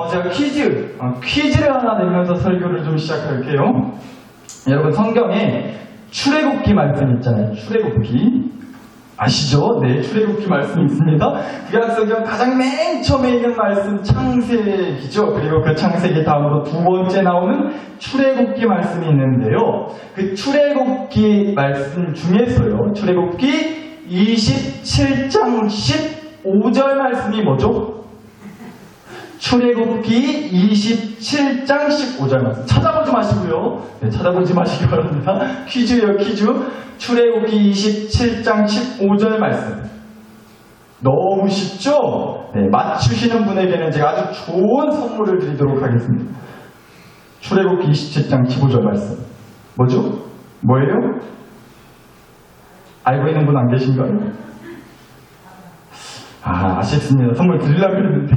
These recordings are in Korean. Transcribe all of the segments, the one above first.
제가 퀴즈를 하나 내면서 설교를 좀 시작할게요. 여러분, 성경에 출애굽기 말씀 있잖아요. 출애굽기. 아시죠? 네, 출애굽기 말씀이 있습니다. 구약성경 가장 맨 처음에 있는 말씀 창세기죠. 그리고 그 창세기 다음으로 두 번째 나오는 출애굽기 말씀이 있는데요. 그 출애굽기 말씀 중에서요, 출애굽기 27장 15절 말씀이 뭐죠? 출애굽기 27장 15절 말씀. 찾아보지 마시고요. 네, 찾아보지 마시기 바랍니다. 퀴즈예요, 퀴즈. 출애굽기 27장 15절 말씀. 너무 쉽죠? 네, 맞추시는 분에게는 제가 아주 좋은 선물을 드리도록 하겠습니다. 출애굽기 27장 15절 말씀. 뭐죠? 뭐예요? 알고 있는 분 안 계신가요? 아쉽습니다. 선물 드리려고 했는데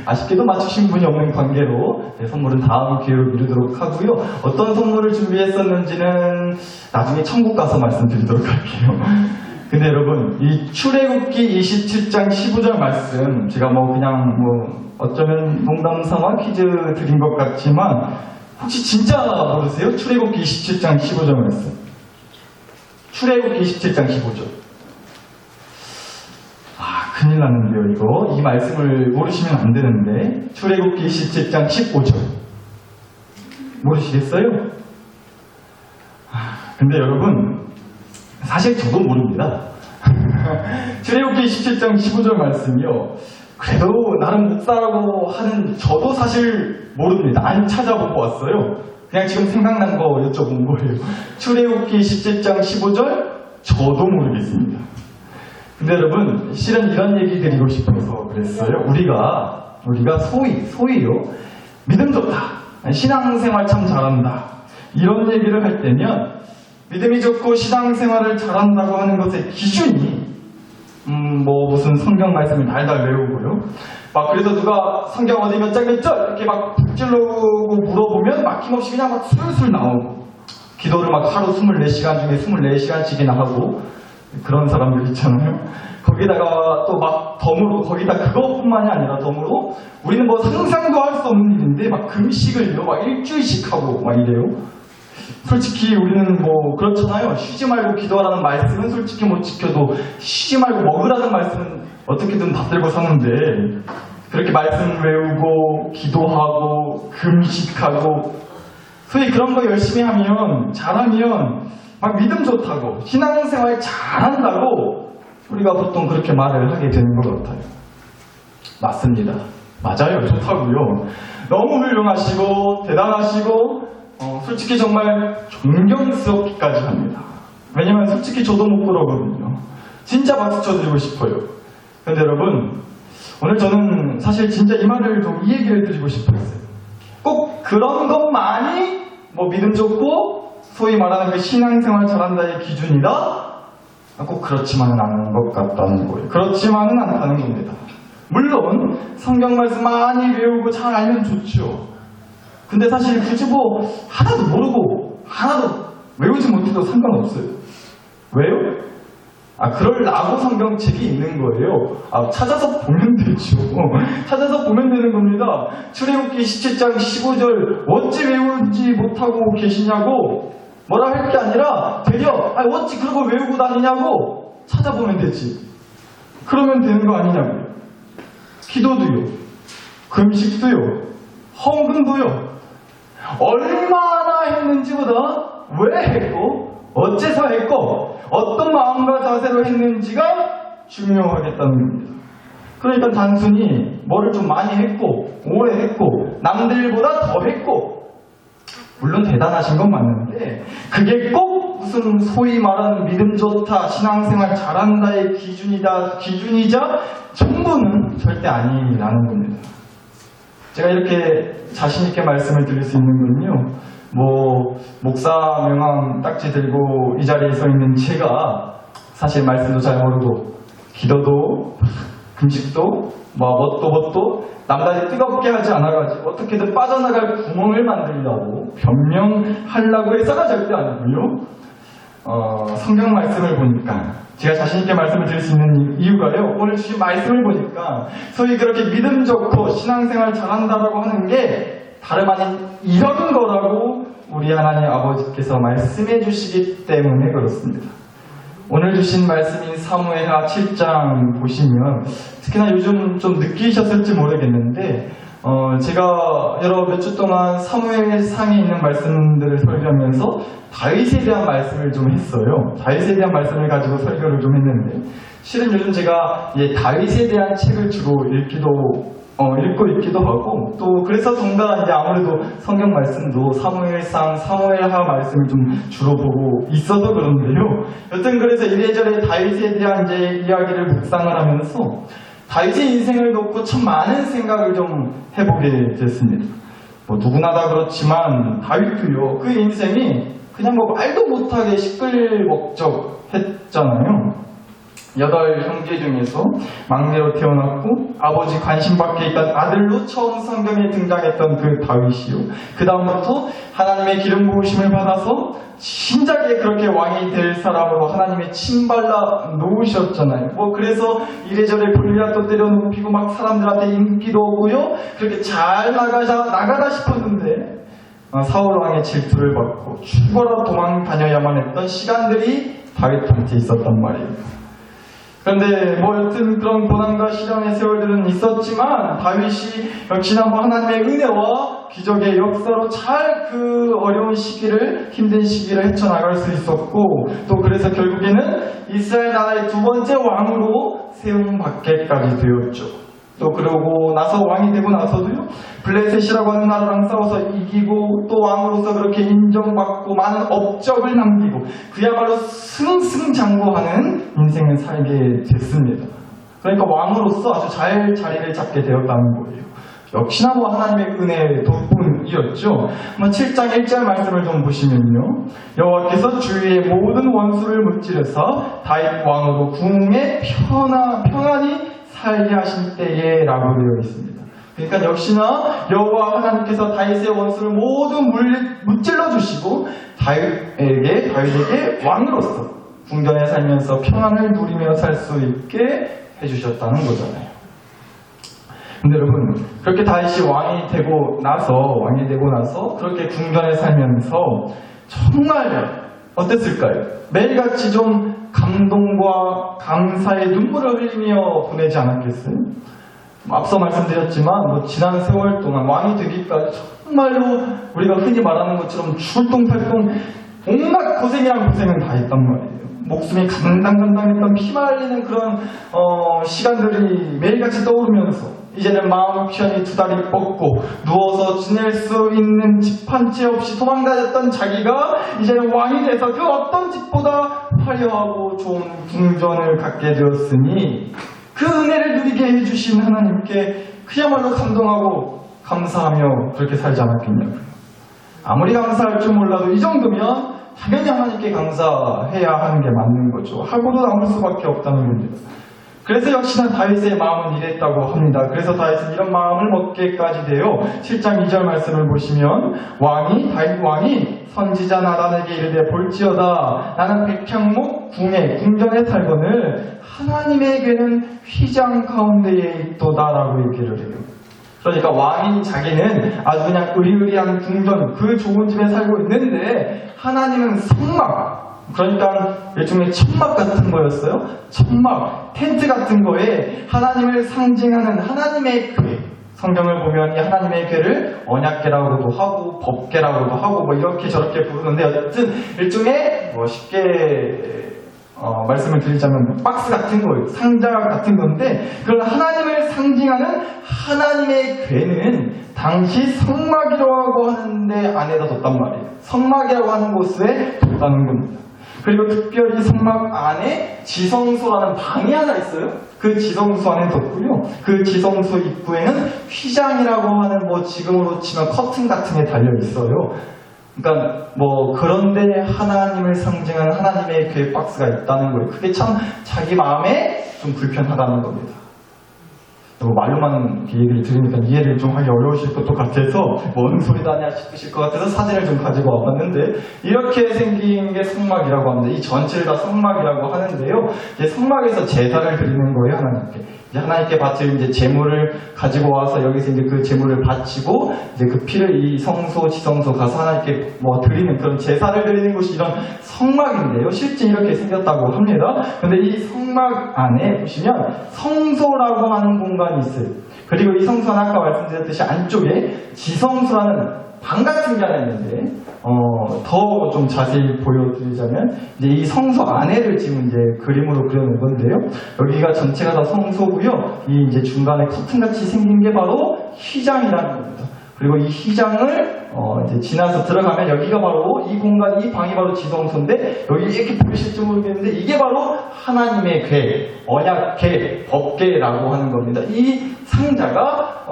아쉽게도 맞추신 분이 없는 관계로 선물은 다음 기회로 미루도록 하고요. 어떤 선물을 준비했었는지는 나중에 천국 가서 말씀드리도록 할게요. 근데 여러분, 이 출애굽기 27장 15절 말씀, 제가 그냥 어쩌면 농담삼아 퀴즈 드린 것 같지만 혹시 진짜 모르세요? 출애굽기 27장 15절 말씀. 출애굽기 27장 15절. 큰일 났는데요, 이거. 이 말씀을 모르시면 안 되는데. 출애굽기 27장 15절. 모르시겠어요? 근데 여러분, 사실 저도 모릅니다. 출애굽기 27장 15절 말씀이요. 그래도 나름 목사라고 하는 저도 사실 모릅니다. 안 찾아보고 왔어요. 그냥 지금 생각난 거 여쭤본 거예요. 출애굽기 17장 15절? 저도 모르겠습니다. 근데 여러분, 실은 이런 얘기 드리고 싶어서 그랬어요. 우리가 소위요. 믿음 좋다. 신앙생활 참 잘한다. 이런 얘기를 할 때면 믿음이 좋고 신앙생활을 잘한다고 하는 것의 기준이 무슨 성경 말씀을 달달 외우고요. 그래서 누가 성경 어디 몇 장 몇 절 이렇게 북질러고 물어보면 막힘없이 그냥 술술 나오고 기도를 하루 24시간 중에 24시간씩이나 하고 그런 사람들 있잖아요. 거기다가 또 덤으로, 거기다 그것뿐만이 아니라 덤으로 우리는 상상도 할 수 없는 일인데 금식을요, 일주일씩 하고 이래요. 솔직히 우리는 그렇잖아요. 쉬지 말고 기도하라는 말씀은 솔직히 못 지켜도 쉬지 말고 먹으라는 말씀은 어떻게든 받들고 사는데 그렇게 말씀 외우고 기도하고 금식하고 소위 그런 거 열심히 하면 잘하면 믿음 좋다고 신앙생활 잘한다고 우리가 보통 그렇게 말을 하게 되는 것 같아요. 맞습니다. 맞아요. 좋다고요. 너무 훌륭하시고 대단하시고 솔직히 정말 존경스럽기까지 합니다. 왜냐면 솔직히 저도 못 그러거든요. 진짜 박수 쳐드리고 싶어요. 근데 여러분, 오늘 저는 사실 진짜 이 말을 이 얘기를 드리고 싶었어요. 꼭 그런 것만이 믿음 좋고 소위 말하는 그 신앙생활 잘한다의 기준이다? 꼭 그렇지만은 않은 것 같다는 거예요. 그렇지만은 않다는 겁니다. 물론 성경 말씀 많이 외우고 잘 알면 좋죠. 근데 사실 굳이 하나도 모르고 하나도 외우지 못해도 상관없어요. 왜요? 그러려고 성경책이 있는 거예요. 찾아서 보면 되죠. 찾아서 보면 되는 겁니다. 출애굽기 17장 15절 어찌 외우지 못하고 계시냐고 뭐라 할 게 아니라 되려 어찌 그런 걸 외우고 다니냐고 찾아보면 되지. 그러면 되는 거 아니냐고요. 기도도요. 금식도요. 헌금도요. 얼마나 했는지보다 왜 했고 어째서 했고 어떤 마음과 자세로 했는지가 중요하겠다는 겁니다. 그러니까 단순히 뭐를 좀 많이 했고 오래 했고 남들보다 더 했고 물론 대단하신 건 맞는데 그게 꼭 무슨 소위 말하는 믿음 좋다, 신앙생활 잘한다의 기준이자 전부는 절대 아니라는 겁니다. 제가 이렇게 자신있게 말씀을 드릴 수 있는 건요, 목사 명함 딱지 들고 이 자리에 서 있는 제가 사실 말씀도 잘 모르고 기도도 금식도 뭣도 남다리 뜨겁게 하지 않아가지고 어떻게든 빠져나갈 구멍을 만들려고 변명하려고 해서가 절대 아니고요. 성경 말씀을 보니까 제가 자신있게 말씀을 드릴 수 있는 이유가요, 오늘 주신 말씀을 보니까 소위 그렇게 믿음 좋고 신앙생활 잘한다라고 하는 게 다름 아닌 이런 거라고 우리 하나님 아버지께서 말씀해 주시기 때문에 그렇습니다. 오늘 주신 말씀인 사무엘하 7장 보시면 특히나 요즘 좀 느끼셨을지 모르겠는데 제가 몇 주 동안 사무엘상에 있는 말씀들을 설교하면서 다윗에 대한 말씀을 좀 했어요. 다윗에 대한 말씀을 가지고 설교를 좀 했는데 실은 요즘 제가 다윗에 대한 책을 주로 읽고 있기도 하고 또 그래서 정말 이제 아무래도 성경 말씀도 사무엘상, 사무엘하 말씀을 좀 주로 보고 있어서 그런데요. 여튼 그래서 이래저래 다윗에 대한 이제 이야기를 묵상을 하면서 다윗의 인생을 놓고 참 많은 생각을 좀 해보게 됐습니다. 뭐 누구나 다 그렇지만 다윗도요, 그 인생이 그냥 뭐 말도 못하게 시끌벅적했잖아요. 8형제 중에서 막내로 태어났고 아버지 관심 밖에 있던 아들로 처음 성경에 등장했던 그 다윗이요. 그 다음부터 하나님의 기름 부으심을 받아서 신작에 그렇게 왕이 될 사람으로 하나님의 침 발라 놓으셨잖아요. 뭐 그래서 이래저래 골리앗도 때려 눕히고 막 사람들한테 인기도 오고요. 그렇게 잘 나가다 싶었는데 사울 왕의 질투를 받고 죽어라 도망 다녀야만 했던 시간들이 다윗한테 있었단 말이에요. 그런데 뭐 여튼 그런 고난과 시련의 세월들은 있었지만 다윗이 역시나 뭐 하나님의 은혜와 기적의 역사로 잘 그 어려운 시기를, 힘든 시기를 헤쳐나갈 수 있었고 또 그래서 결국에는 이스라엘 나라의 2번째 왕으로 세움받게까지 되었죠. 또 그러고 나서 왕이 되고 나서도요, 블레셋이라고 하는 나라랑 싸워서 이기고 또 왕으로서 그렇게 인정받고 많은 업적을 남기고 그야말로 승승장구하는 인생을 살게 됐습니다. 그러니까 왕으로서 아주 잘 자리를 잡게 되었다는 거예요. 역시나 뭐 하나님의 은혜의 덕분이었죠. 7장 1절 말씀을 좀 보시면요, 여호와께서 주위의 모든 원수를 무찌르사 다윗 왕으로 궁에 평안히 살게 하신 때에 라고 되어 있습니다. 그러니까 역시나 여호와 하나님께서 다윗의 원수를 모두 무찔러 주시고 다윗에게 왕으로서 궁전에 살면서 평안을 누리며 살 수 있게 해주셨다는 거잖아요. 근데 여러분, 그렇게 다윗이 왕이 되고 나서 그렇게 궁전에 살면서 정말 어땠을까요? 매일같이 좀 감동과 감사의 눈물을 흘리며 보내지 않았겠어요? 앞서 말씀드렸지만 지난 세월 동안 왕이 되기까지 정말로 우리가 흔히 말하는 것처럼 출동팔동 온갖 고생이란 고생은 다 했단 말이에요. 목숨이 간당간당했던 피말 흘리는 그런 시간들이 매일같이 떠오르면서 이제는 마음 편히 2다리 뻗고 누워서 지낼 수 있는 집 한 채 없이 도망다녔던 자기가 이제는 왕이 돼서 그 어떤 집보다 화려하고 좋은 궁전을 갖게 되었으니 그 은혜를 누리게 해주신 하나님께 그야말로 감동하고 감사하며 그렇게 살지 않았겠냐고요. 아무리 감사할 줄 몰라도 이 정도면 당연히 하나님께 감사해야 하는 게 맞는 거죠. 하고도 남을 수밖에 없다는 겁니다. 그래서 역시나 다윗의 마음은 이랬다고 합니다. 그래서 다윗은 이런 마음을 먹게까지 되어 7장 2절 말씀을 보시면 다윗 왕이 선지자 나단에게 이르되 볼지어다 나는 백향목 궁전에 살거늘 하나님의 괴는 휘장 가운데에 있도다 라고 얘기를 해요. 그러니까 왕인 자기는 아주 그냥 의리의리한 궁전 그 좋은 집에 살고 있는데 하나님은 성막, 그러니까 일종의 천막 같은 거였어요. 천막, 텐트 같은 거에 하나님을 상징하는 하나님의 궤, 성경을 보면 이 하나님의 궤를 언약궤라고도 하고 법궤라고도 하고 이렇게 저렇게 부르는데 어쨌든 일종의 쉽게 말씀을 드리자면 박스 같은 거예요. 상자 같은 건데 그런 하나님을 상징하는 하나님의 궤는 당시 성막이라고 하는데 안에다 뒀단 말이에요. 성막이라고 하는 곳에 뒀다는 겁니다. 그리고 특별히 성막 안에 지성소라는 방이 하나 있어요. 그 지성소 안에 뒀고요. 그 지성소 입구에는 휘장이라고 하는 지금으로 치면 커튼 같은 게 달려 있어요. 그러니까 그런데 하나님을 상징하는 하나님의 궤 박스가 있다는 거예요. 그게 참 자기 마음에 좀 불편하다는 겁니다. 말로만 이렇게 얘기를 들으니까 이해를 좀 하기 어려우실 것도 같아서 뭔 소리도 하냐 싶으실 것 같아서 사진을 좀 가지고 와봤는데, 이렇게 생긴 게 성막이라고 합니다. 이 전체를 다 성막이라고 하는데요. 이제 성막에서 제사를 드리는 거예요, 하나님께. 이제 하나님께 바칠 이제 제물을 가지고 와서 여기서 이제 그 제물을 바치고 이제 그 피를 이 성소, 지성소 가서 하나님께 뭐 드리는 그런 제사를 드리는 곳이 이런 성막인데요. 실제 이렇게 생겼다고 합니다. 근데 이 성막 안에 보시면 성소라고 하는 공간이 있어요. 그리고 이 성소는 아까 말씀드렸듯이 안쪽에 지성소라는 방 같은 게 하나 있는데, 더 좀 자세히 보여드리자면, 이제 이 성소 안에를 지금 이제 그림으로 그려놓은 건데요. 여기가 전체가 다 성소고요. 이 이제 중간에 커튼같이 생긴 게 바로 휘장이라는 겁니다. 그리고 이 휘장을 이제 지나서 들어가면 여기가 바로 이 공간, 이 방이 바로 지성소인데, 여기 이렇게 보이실지 모르겠는데 이게 바로 하나님의 궤, 언약궤, 법궤라고 하는 겁니다. 이 상자가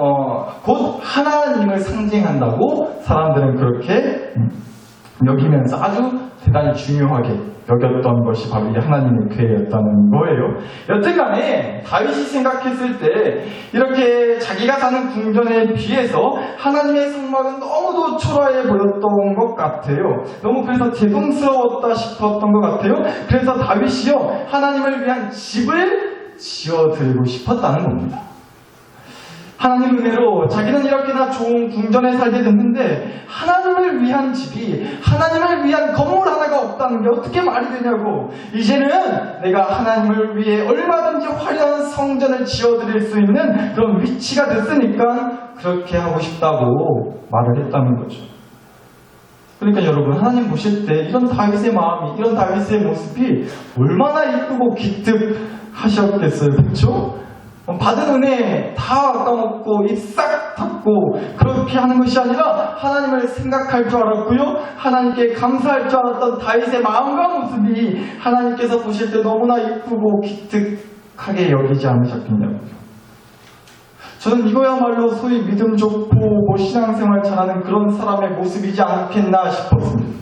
곧 하나님을 상징한다고 사람들은 그렇게 여기면서 아주 대단히 중요하게 여겼던 것이 바로 이 하나님의 궤였다는 거예요. 여튼간에 다윗이 생각했을 때 이렇게 자기가 사는 궁전에 비해서 하나님의 성막은 너무도 초라해 보였던 것 같아요. 너무 그래서 죄송스러웠다 싶었던 것 같아요. 그래서 다윗이요, 하나님을 위한 집을 지어드리고 싶었다는 겁니다. 하나님 은혜로 자기는 이렇게나 좋은 궁전에 살게 됐는데 하나님을 위한 집이, 하나님을 위한 건물 하나가 없다는 게 어떻게 말이 되냐고. 이제는 내가 하나님을 위해 얼마든지 화려한 성전을 지어드릴 수 있는 그런 위치가 됐으니까 그렇게 하고 싶다고 말을 했다는 거죠. 그러니까 여러분, 하나님 보실 때 이런 다윗의 마음이, 이런 다윗의 모습이 얼마나 이쁘고 기특하셨겠어요. 그렇죠? 받은 은혜 다 까먹고 입 싹 닫고 그렇게 하는 것이 아니라 하나님을 생각할 줄 알았고요, 하나님께 감사할 줄 알았던 다윗의 마음과 모습이 하나님께서 보실 때 너무나 이쁘고 기특하게 여기지 않으셨겠냐고요. 저는 이거야말로 소위 믿음 좋고 뭐 신앙생활 잘하는 그런 사람의 모습이지 않겠나 싶었습니다.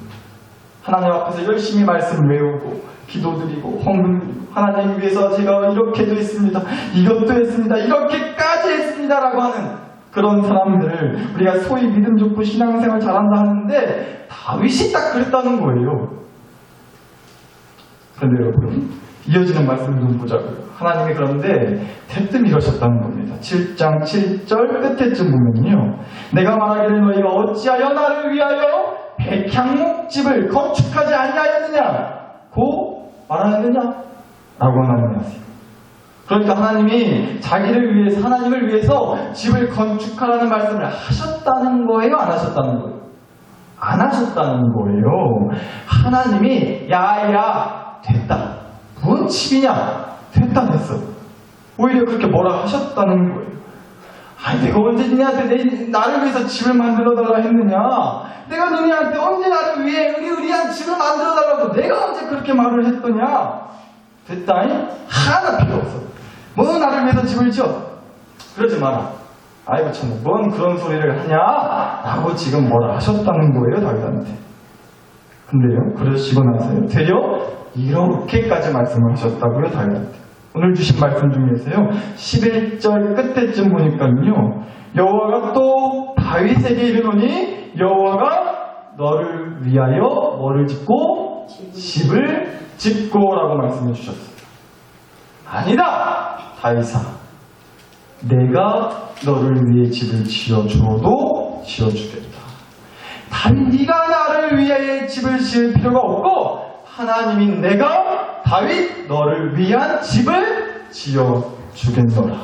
하나님 앞에서 열심히 말씀 외우고 기도드리고 헌금드리고, 하나님 위해서 제가 이렇게도 했습니다, 이것도 했습니다, 이렇게까지 했습니다 라고 하는 그런 사람들을 우리가 소위 믿음 좋고 신앙생활 잘한다 하는데 다윗이 딱 그랬다는 거예요. 그런데 여러분, 이어지는 말씀을 좀 보자고요. 하나님이 그런데 대뜸 이러셨다는 겁니다. 7장 7절 끝에쯤 보면요, 내가 말하기를 너희가 어찌하여 나를 위하여 백향목집을 건축하지 아니하였느냐 고 말하느냐 라고 하나님이 하세요. 그러니까 하나님이 자기를 위해서, 하나님을 위해서 집을 건축하라는 말씀을 하셨다는 거예요, 안 하셨다는 거예요? 안 하셨다는 거예요. 하나님이 야야 됐다, 뭔 집이냐, 됐다 됐어, 오히려 그렇게 뭐라 하셨다는 거예요. 아니, 내가 언제 니네한테 나를 위해서 집을 만들어달라 했느냐, 내가 너네한테 언제 나를 위해 의리의리한 집을 만들어달라고 내가 언제 그렇게 말을 했더냐. 됐다잉? 하나 필요 없어. 뭐 나를 위해서 집을 지어? 그러지 마라. 아이고 참, 뭔 그런 소리를 하냐 라고 지금 뭐라 하셨다는 거예요, 다윗한테. 근데요, 그러시고 나서요, 되려 이렇게까지 말씀을 하셨다고요, 다윗한테. 오늘 주신 말씀 중에서요, 11절 끝에쯤 보니까요, 여호와가 또 다윗에게 이르노니 여호와가 너를 위하여 뭐를 짓고? 집을 짓고 라고 말씀해 주셨어요. 아니다 다윗아, 내가 너를 위해 집을 지어주어도 지어주겠다. 단 네가 나를 위해 집을 지을 필요가 없고 하나님이 내가 다윗 너를 위한 집을 지어주겠노라,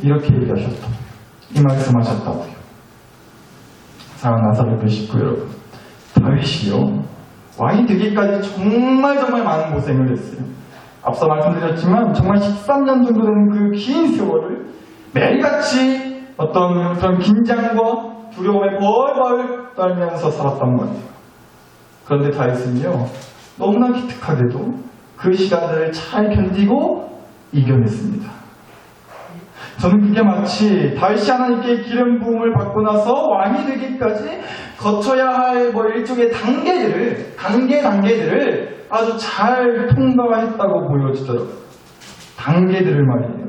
이렇게 얘기하셨다, 이 말씀하셨다고요. 사랑하는 나사렛 식구 여러분, 다윗이요, 왕이 되기까지 정말 많은 고생을 했어요. 앞서 말씀드렸지만 정말 13년 정도 되는 그 긴 세월을 매일같이 어떤 그런 긴장과 두려움에 벌벌 떨면서 살았단 말이에요. 그런데 다윗은요, 너무나 기특하게도 그 시간들을 잘 견디고 이겨냈습니다. 저는 그게 마치 다윗이 하나님께 기름 부음을 받고 나서 왕이 되기까지 거쳐야 할 일종의 단계들을 아주 잘 통과했다고 보여지더라고요. 단계들을 말이에요.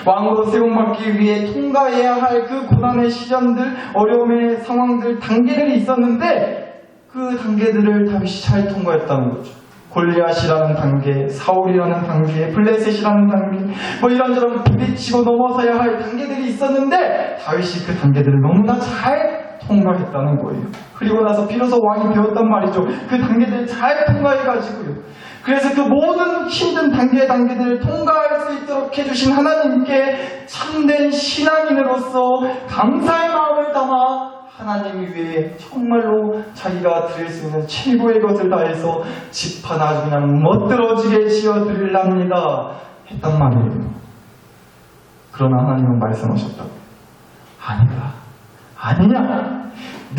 왕으로 세움받기 위해 통과해야 할 그 고난의 시련들, 어려움의 상황들, 단계들이 있었는데 그 단계들을 다윗이 잘 통과했다는 거죠. 골리앗이라는 단계, 사울이라는 단계, 블레셋이라는 단계, 뭐 이런저런 부딪히고 넘어서야 할 단계들이 있었는데 다윗이 그 단계들을 너무나 잘 통과했다는 거예요. 그리고 나서 비로소 왕이 되었단 말이죠. 그 단계들을 잘 통과해가지고요. 그래서 그 모든 힘든 단계들을 통과할 수 있도록 해주신 하나님께 참된 신앙인으로서 감사의 마음을 담아 하나님 위에 정말로 자기가 드릴 수 있는 최고의 것을 다해서 집 하나 아주 그냥 멋들어지게 지어드리랍니다 했단 말이에요. 그러나 하나님은 말씀하셨다고. 아니냐?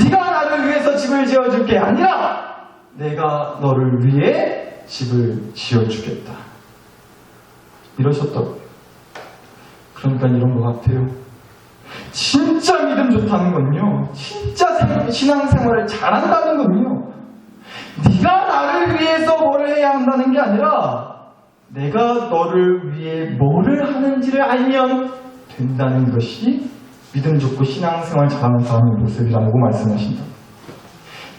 네가 나를 위해서 집을 지어줄게. 아니라 내가 너를 위해 집을 지어주겠다. 이러셨다고요. 그러니까 이런 것 같아요. 진짜 믿음 좋다는 건요, 진짜 신앙생활을 잘한다는 건요, 네가 나를 위해서 뭐를 해야 한다는 게 아니라 내가 너를 위해 뭐를 하는지를 알면 된다는 것이 믿음 좋고 신앙생활 잘하는 사람의 모습이라고 말씀하신다.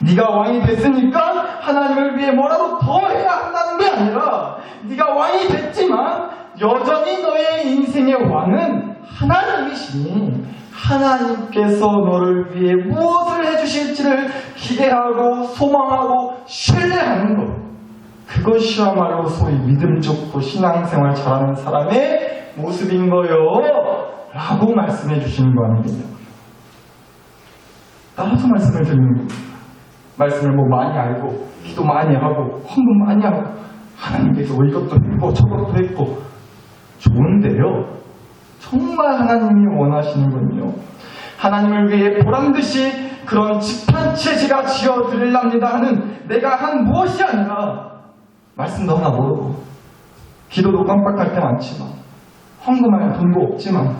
네가 왕이 됐으니까 하나님을 위해 뭐라도 더 해야 한다는 게 아니라 네가 왕이 됐지만 여전히 너의 인생의 왕은 하나님이시니 하나님께서 너를 위해 무엇을 해주실지를 기대하고 소망하고 신뢰하는 것, 그것이야말로 소위 믿음 좋고 신앙생활 잘하는 사람의 모습인 거요 라고 말씀해 주시는 거 아니겠냐고요. 따라서 말씀을 드리는 겁니다. 말씀을 뭐 많이 알고 기도 많이 하고 헌금 많이 하고 하나님께서 이것도 했고 저것도 했고 좋은데요, 정말 하나님이 원하시는 건요, 하나님을 위해 보란듯이 그런 집 한 채 제가 지어드리랍니다 하는 내가 한 무엇이 아니라 말씀도 하나 모르고 기도도 깜빡할 때 많지만 헌금할 돈도 없지만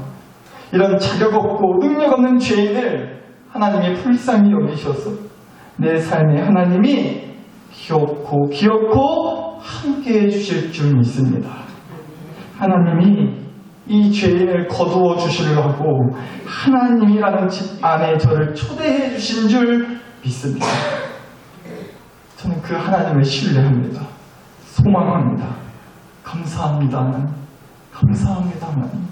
이런 자격 없고 능력 없는 죄인을 하나님이 불쌍히 여기셔서 내 삶에 하나님이 기억고 함께해 주실 줄 믿습니다. 하나님이 이 죄인을 거두어 주시려고 하나님이라는 집 안에 저를 초대해 주신 줄 믿습니다. 저는 그 하나님을 신뢰합니다. 소망합니다. 감사합니다. 감사합니다. 하나님.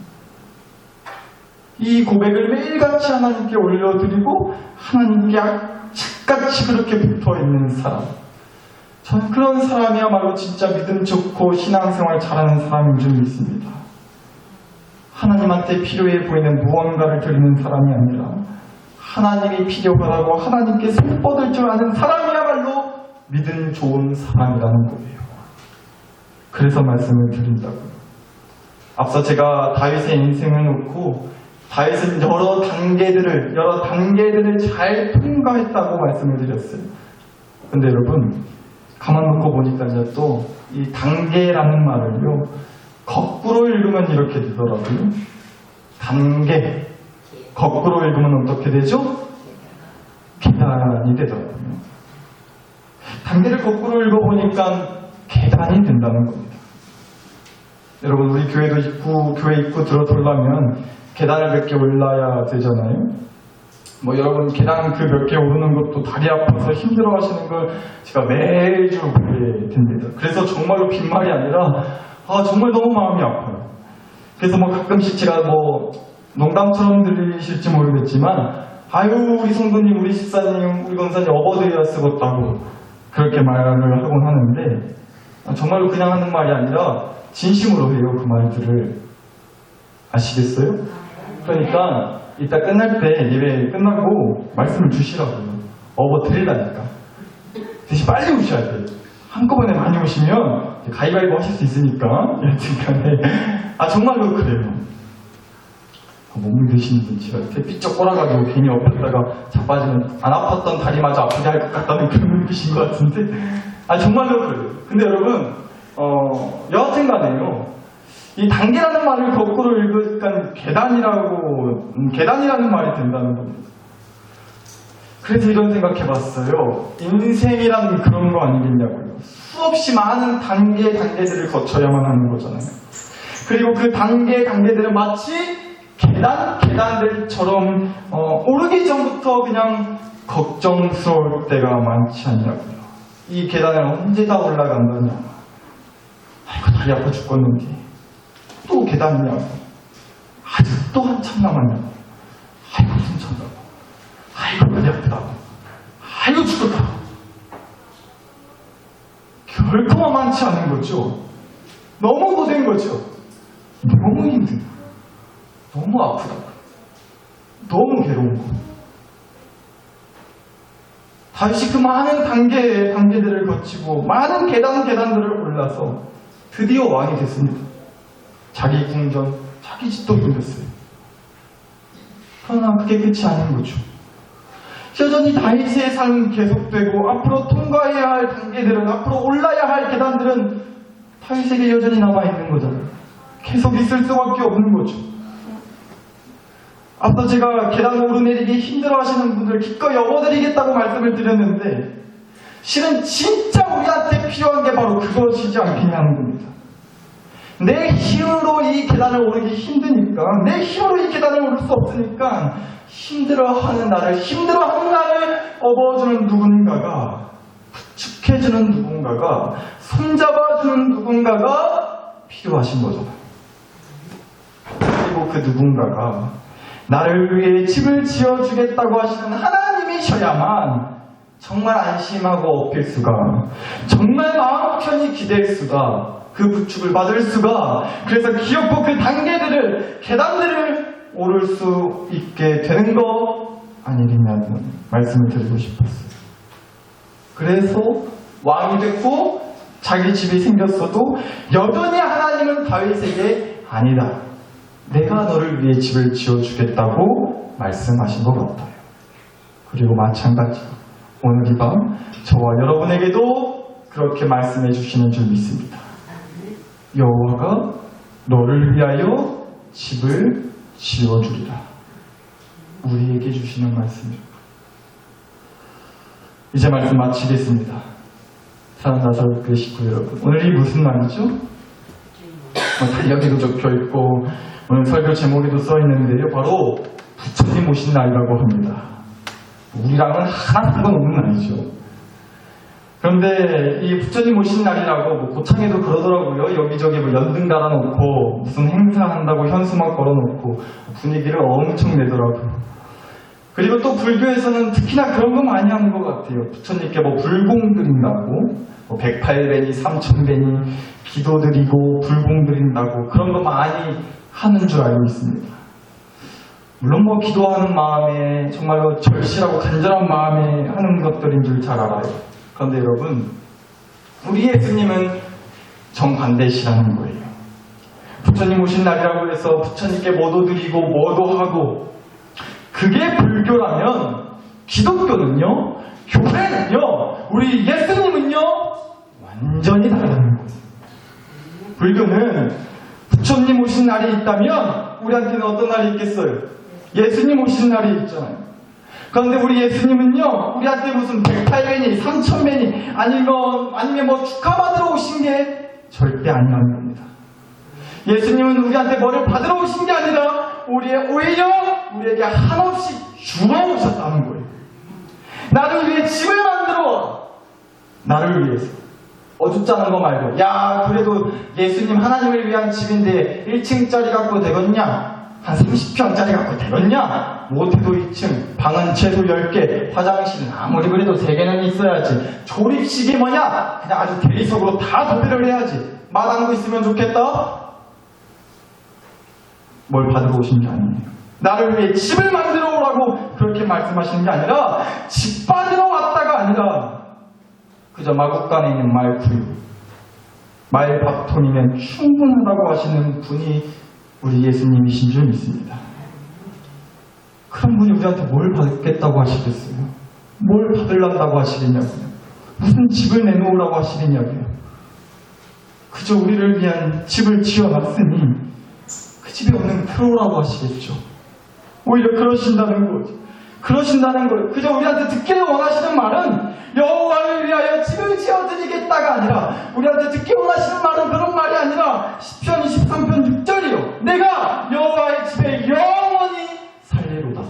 이 고백을 매일같이 하나님께 올려드리고 하나님께 착같이 그렇게 붙어있는 사람, 저는 그런 사람이야말로 진짜 믿음 좋고 신앙생활 잘하는 사람인 줄 믿습니다. 하나님한테 필요해 보이는 무언가를 드리는 사람이 아니라 하나님이 필요하다고 하나님께 손 뻗을 줄 아는 사람이야말로 믿음 좋은 사람이라는 거예요. 그래서 말씀을 드린다고요. 앞서 제가 다윗의 인생을 놓고 다윗은 여러 단계들을 잘 통과했다고 말씀을 드렸어요. 근데 여러분, 가만 놓고 보니까요, 또 이 단계라는 말을요, 거꾸로 읽으면 이렇게 되더라고요. 단계. 거꾸로 읽으면 어떻게 되죠? 계단이 되더라고요. 단계를 거꾸로 읽어보니까 계단이 된다는 겁니다. 여러분, 우리 교회 입구 들어서려면 계단을 몇 개 올라야 되잖아요. 뭐 여러분, 계단 그 몇 개 오르는 것도 다리 아파서 힘들어 하시는 걸 제가 매주 보게 됩니다. 그래서 정말로 빈말이 아니라 정말 너무 마음이 아파요. 그래서 뭐 가끔씩 제가 뭐 농담처럼 들리실지 모르겠지만 우리 성도님, 우리 집사님, 우리 권사님 어버데이가 쓰겄다고 그렇게 말을 하곤 하는데 정말로 그냥 하는 말이 아니라 진심으로 해요. 그 말들을. 아시겠어요? 그러니까 이따 끝날 때 예배 끝나고 말씀을 주시라고요. 드리라니까. 대신 빨리 오셔야 돼요. 한꺼번에 많이 오시면 가위바위보 하실 수 있으니까. 여튼간에 정말로 그래요. 몸을 드시는 분이 삐쩍 꼬라가지고 괜히 엎였다가 자빠지면 안 아팠던 다리마저 아프게 할 것 같다는 그런 눈빛인 것 같은데 정말로 그래요. 근데 여러분 여하튼간에요, 이 단계라는 말을 거꾸로 읽으니까 계단이라는 말이 된다는 겁니다. 그래서 이런 생각해봤어요. 인생이란 그런 거 아니겠냐고요. 수없이 많은 단계들을 거쳐야만 하는 거잖아요. 그리고 그 단계들은 마치 계단들처럼 오르기 전부터 그냥 걱정스러울 때가 많지 않냐고요. 이 계단을 언제 다 올라간다냐. 아이고 다리 아파 죽겠는데 또 계단이냐고. 아직도 한참 남았냐고. 아이고 숨찬다고. 아이고 머리 아프다고. 아이고 죽겠다고. 결코 만만치 않은 거죠. 너무 고된 거죠. 너무 힘든 거. 너무 아프다. 너무 괴로운 거. 다시 그 많은 단계들을 거치고 많은 계단들을 올라서 드디어 왕이 됐습니다. 자기 궁전, 자기 집도 이뤘어요. 그러나 그게 끝이 아닌 거죠. 여전히 다윗의 삶은 계속되고 앞으로 통과해야 할 단계들은, 앞으로 올라야 할 계단들은 다윗에게 여전히 남아있는 거잖아요. 계속 있을 수밖에 없는 거죠. 앞서 제가 계단 오르내리기 힘들어하시는 분들 기꺼이 업어드리겠다고 말씀을 드렸는데 실은 진짜 우리한테 필요한 게 바로 그것이지 않겠냐는 겁니다. 내 힘으로 이 계단을 오르기 힘드니까, 내 힘으로 이 계단을 오를 수 없으니까 힘들어하는 나를 업어주는 누군가가, 부축해주는 누군가가, 손잡아주는 누군가가 필요하신 거잖아요. 그리고 그 누군가가 나를 위해 집을 지어주겠다고 하시는 하나님이셔야만 정말 안심하고 업힐 수가, 정말 마음 편히 기댈 수가, 그 부축을 받을 수가, 그래서 기어코 그 계단들을 오를 수 있게 되는 거 아니겠냐는 말씀을 드리고 싶었어요. 그래서 왕이 됐고 자기 집이 생겼어도 여전히 하나님은 다윗에게 아니다, 내가 너를 위해 집을 지어주겠다고 말씀하신 것 같아요. 그리고 마찬가지로 오늘 이 밤 저와 여러분에게도 그렇게 말씀해 주시는 줄 믿습니다. 여호와가 너를 위하여 집을 지어주리라. 우리에게 주시는 말씀입니다. 이제 말씀 마치겠습니다. 사랑하는 나사렛교회 식구 여러분, 오늘이 무슨 날이죠? 달력에도 적혀있고 오늘 설교 제목에도 써있는데요, 바로 부처님 오신 날이라고 합니다. 우리랑은 하나 상관없는 날이죠. 그런데 이 부처님 오신 날이라고 고창에도 그러더라고요. 여기저기 연등 달아놓고 무슨 행사한다고 현수막 걸어놓고 분위기를 엄청 내더라고요. 그리고 또 불교에서는 특히나 그런 거 많이 하는 것 같아요. 부처님께 불공 드린다고, 108배니 3000배니 기도 드리고 불공 드린다고 그런 거 많이 하는 줄 알고 있습니다. 물론 기도하는 마음에 정말로 절실하고 간절한 마음에 하는 것들인 줄 잘 알아요. 그런데 여러분, 우리 예수님은 정반대시라는 거예요. 부처님 오신 날이라고 해서 부처님께 뭐도 드리고 뭐도 하고, 그게 불교라면 기독교는요, 교회는요, 우리 예수님은요 완전히 다르다는 거예요. 불교는 부처님 오신 날이 있다면 우리한테는 어떤 날이 있겠어요? 예수님 오신 날이 있잖아요. 그런데 우리 예수님은요, 우리한테 무슨 108배니 3000배니 아니면 축하받으러 오신 게 절대 아니라는 겁니다. 예수님은 우리한테 뭐를 받으러 오신 게 아니라 오히려 우리에게 한없이 주어 오셨다는 거예요. 나를 위해 집을 만들어, 나를 위해서. 어줍잖은 거 말고, 야 그래도 예수님 하나님을 위한 집인데 1층짜리 갖고 되겠냐? 한 30평짜리 갖고 되겠냐? 못해도 2층, 방은 최소 10개, 화장실은 아무리 그래도 3개는 있어야지, 조립식이 뭐냐? 그냥 아주 대리석으로 다 도배를 해야지, 마당도 있으면 좋겠다? 뭘 받으러 오신 게 아니에요. 나를 위해 집을 만들어 오라고 그렇게 말씀하시는 게 아니라, 집 받으러 왔다가 아니라 그저 마국간에 있는 말구유, 말밥통이면 충분하다고 하시는 분이 우리 예수님이신 줄 믿습니다. 그런 분이 우리한테 뭘 받겠다고 하시겠어요? 뭘 받으려고 하시겠냐고요? 무슨 집을 내놓으라고 하시겠냐고요? 그저 우리를 위한 집을 지어놨으니 그 집에 없는 표라고 하시겠죠. 오히려 그러신다는 거죠. 그저 우리한테 듣기를 원하시는 말은 여호와를 위하여 집을 지어드리겠다가 아니라, 우리한테 듣기 원하시는 말은 그런 말이 아니라 시편 23편 6절 내가 여호와의 집에 영원히 살리로다.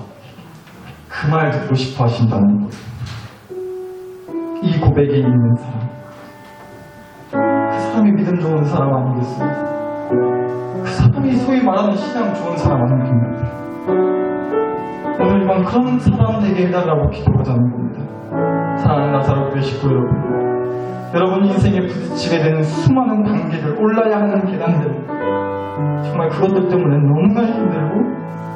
그 말 듣고 싶어 하신다는 거예요. 이 고백이 있는 사람, 그 사람이 믿음 좋은 사람 아니겠어요? 그 사람이 소위 말하는 신앙 좋은 사람 아니겠나요? 오늘 이번 그런 사람 되게 해달라고 기도하자는 겁니다. 사랑하는 나사로 교회 식구 여러분 인생에 부딪히게 되는 수많은 단계들, 올라야 하는 계단들, 정말 그것들 때문에 너무나 힘들고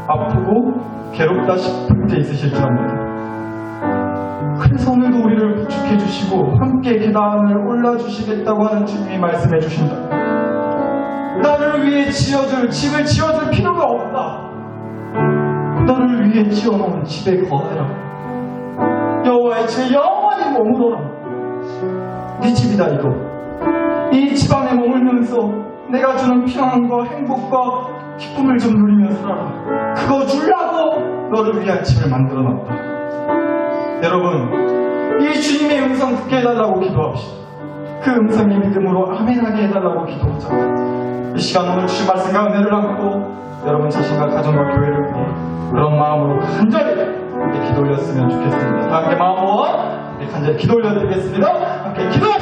아프고 괴롭다 싶을 때 있으실 줄 압니다. 그래서 오늘도 우리를 부축해 주시고 함께 계단을 올라주시겠다고 하는 주님이 말씀해 주신다. 나를 위해 지어줄 집을 지어줄 필요가 없다. 너를 위해 지어놓은 집에 거하라. 여호와의 집에 영원히 머무러라. 네 집이다 이거. 이 집 안에 머물면서 내가 주는 평안과 행복과 기쁨을 좀 누리며 살아라. 그거 주려고 너를 위한 집을 만들어놨다. 여러분, 이 주님의 음성 듣게 해달라고 기도합시다. 그 음성의 믿음으로 아멘하게 해달라고 기도하자. 이 시간 오늘 주신 말씀과 은혜를 안고 여러분 자신과 가정과 교회를 위해 그런 마음으로 간절히 함께 기도 올렸으면 좋겠습니다. 다 함께 마음 모아 함께 간절히 기도 올려드리겠습니다. 함께 기도!